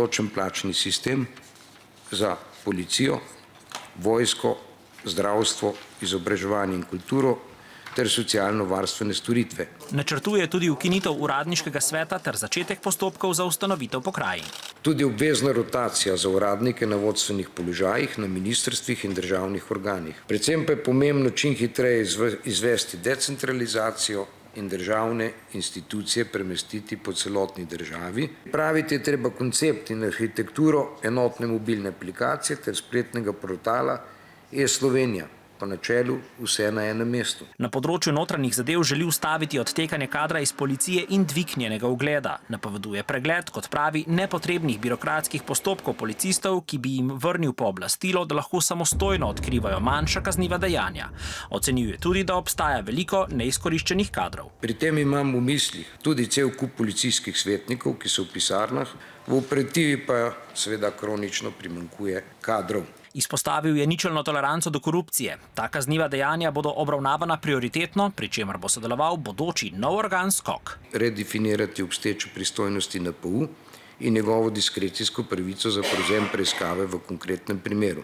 določen plačni sistem za policijo, vojsko, zdravstvo, izobraževanje in kulturo ter socialno-varstvene storitve. Načrtuje tudi ukinitev uradniškega sveta ter začetek postopkov za ustanovitev pokrajin. Tudi obvezna rotacija za uradnike na vodstvenih položajih na ministrstvih in državnih organih. Predvsem pa je pomembno čim hitreje izvesti decentralizacijo in državne institucije premestiti po celotni državi. Praviti je treba koncept in arhitekturo enotne mobilne aplikacije ter spletnega portala e-Slovenija, po načelu vse na enem mestu. Na področju notranjih zadev želi ustaviti odtekanje kadra iz policije in dvig njenega ugleda. Napoveduje pregled, kot pravi, nepotrebnih birokratskih postopkov policistov, ki bi jim vrnil pooblastilo, da lahko samostojno odkrivajo manjša kazniva dejanja. Ocenjuje tudi, da obstaja veliko neizkoriščenih kadrov. Pri tem imam v mislih tudi cel kup policijskih svetnikov, ki so v pisarnah, v operativi pa seveda kronično primanjkuje kadrov. Izpostavil je ničelno toleranco do korupcije. Ta kazniva dejanja bodo obravnavana prioritetno, pri čemer bo sodeloval bodoči nov organ SKOK. Redefinirati obstoječe pristojnosti NPU in njegovo diskrecijsko pravico za prevzem preiskave v konkretnem primeru.